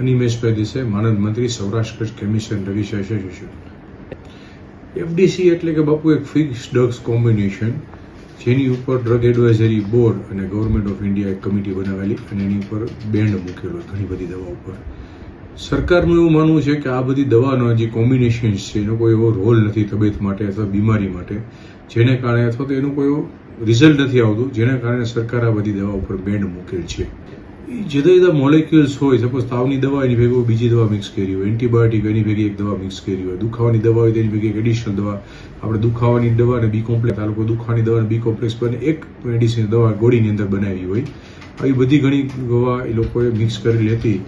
અનિમેશભાઈ દેસાઈ, માનદ મંત્રી, Saurashtra Kutch chemist and drug association. FDC એટલે કે બાપુ એક ફિક્સ ડ્રગ્સ કોમ્બિનેશન, જેની ઉપર ડ્રગ એડવાઇઝરી બોર્ડ અને ગવર્મેન્ટ ઓફ ઇન્ડિયા એક કમિટી બનાવેલી અને એની ઉપર બેન્ડ મૂકેલો ઘણી બધી દવા ઉપર. સરકારનું એવું માનવું છે કે આ બધી દવાનો જે કોમ્બિનેશન્સ છે એનો કોઈ એવો રોલ નથી તબિયત માટે અથવા બીમારી માટે, જેને કારણે અથવા તો એનું કોઈ રિઝલ્ટ નથી આવતું, જેના કારણે સરકાર આ બધી દવા ઉપર બેન્ડ મૂકેલ છે. જુદા જુદા મોલેક્યુલ્સ હોય, સપોઝ તાવની દવા એની ભેગી બીજી દવા મિક્સ કરી હોય, એન્ટીબાયોટિક એની ભેગી એક દવા મિક્સ કરી હોય, દુખાવાની દવા હોય તેની ભેગી એક એડિશનલ દવા, આપણે દુખાવાની દવા અને બી કોમ્પ્લેક્સ, આ લોકો દુખાવાની દવા અને બી કોમ્પ્લેક્સ બને એક મેડિસિન દવા ગોળીની અંદર બનાવી હોય, આવી બધી ઘણી દવા એ લોકોએ મિક્સ કરી લેતી.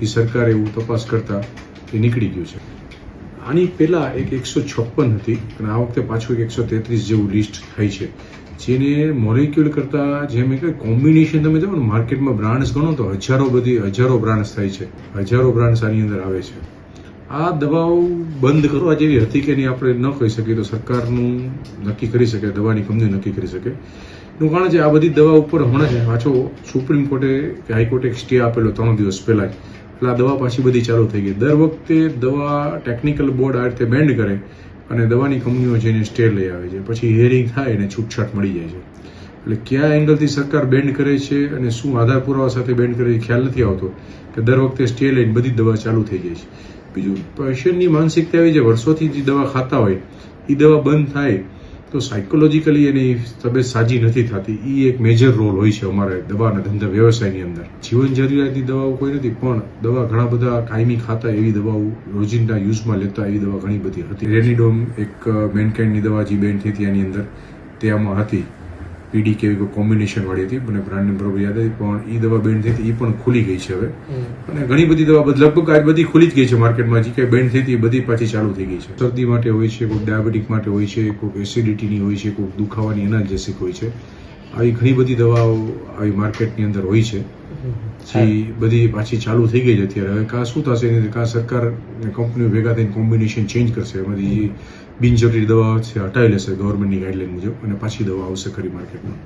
એ સરકારે એવું તપાસ કરતા એ નીકળી ગયું છે. આની પહેલા એક 156 હતી અને આ વખતે પાછું એક 133 જેવું લિસ્ટ થાય છે, જેને મોલેક્યુલ કરતા જેમ કે કોમ્બિનેશન તમે જો માર્કેટમાં બ્રાન્ડ્સ ગણો તો હજારો બ્રાન્ડ્સ થાય છે, હજારો બ્રાન્ડ્સ આની અંદર આવે છે. આ દવાઓ બંધ કરવા જેવી હતી કે નહીં આપણે ન કહી શકીએ, તો સરકારનું નક્કી કરી શકે, દવાની કંપની નક્કી કરી શકે. એનું કારણ છે આ બધી દવા ઉપર હમણાં જ પાછો સુપ્રીમ કોર્ટે કે હાઈકોર્ટે એક સ્ટે આપેલો 3 દિવસ પહેલા, એટલે આ દવા પાછી બધી ચાલુ થઈ ગઈ. દર વખતે દવા ટેકનિકલ બોર્ડ આ રીતે બેન્ડ કરે અને દવાની કંપનીઓ જઈને સ્ટે લઈ આવે છે, પછી હિયરિંગ થાય અને છૂટછાટ મળી જાય છે. એટલે કયા એંગલથી સરકાર બેન્ડ કરે છે અને શું આધાર પુરાવા સાથે બેન્ડ કરે છે ખ્યાલ નથી આવતો, કે દર વખતે સ્ટે લઈને બધી દવા ચાલુ થઈ જાય છે. બીજું પેશન્ટની માનસિકતા એવી છે, વર્ષોથી જે દવા ખાતા હોય એ દવા બંધ થાય તો સાયકોલોજીકલી એની તબિયત સાજી નથી થતી. એ એક મેજર રોલ હોય છે અમારા દવાના ધંધા વ્યવસાયની અંદર. જીવન જરૂરિયાતની દવાઓ કોઈ નથી, પણ દવા ઘણા બધા કાયમી ખાતા એવી દવાઓ રોજિંદા યુઝમાં લેતા એવી દવા ઘણી બધી હતી. રેનિડોમ એક મેનકાઇન્ડની દવા જે બેન થઈ હતી એની અંદર તે આમાં હતી, પીડી કે એવી કોમ્બિનેશન વાળી હતી, મને બ્રાન્ડ નેમ બરોબર યાદ હતી, પણ એ દવા બેન થઈ હતી એ પણ ખુલી ગઈ છે હવે. અને ઘણી બધી દવા લગભગ આ બધી ખુલી જ ગઈ છે માર્કેટમાં, જે કંઈ બેન થઈ હતી એ બધી પાછી ચાલુ થઈ ગઈ છે. શરદી માટે હોય છે, કોઈક ડાયાબિટીક માટે હોય છે, કોઈક એસિડિટીની હોય છે, કોઈક દુખાવાની એનાલ્જેસિક હોય છે. આવી ઘણી બધી દવાઓ આવી માર્કેટની અંદર હોય છે, જે બધી પાછી ચાલુ થઈ ગઈ છે અત્યારે. હવે કાં શું થશે એની કાં સરકાર કંપનીઓ ભેગા થઈને કોમ્બિનેશન ચેન્જ કરશે, એમાંથી બિનજરૂરી દવા છે હટાવી લેશે ગવર્મેન્ટની ગાઈડલાઈન મુજબ, અને પાછી દવા આવશે ખરી માર્કેટમાં.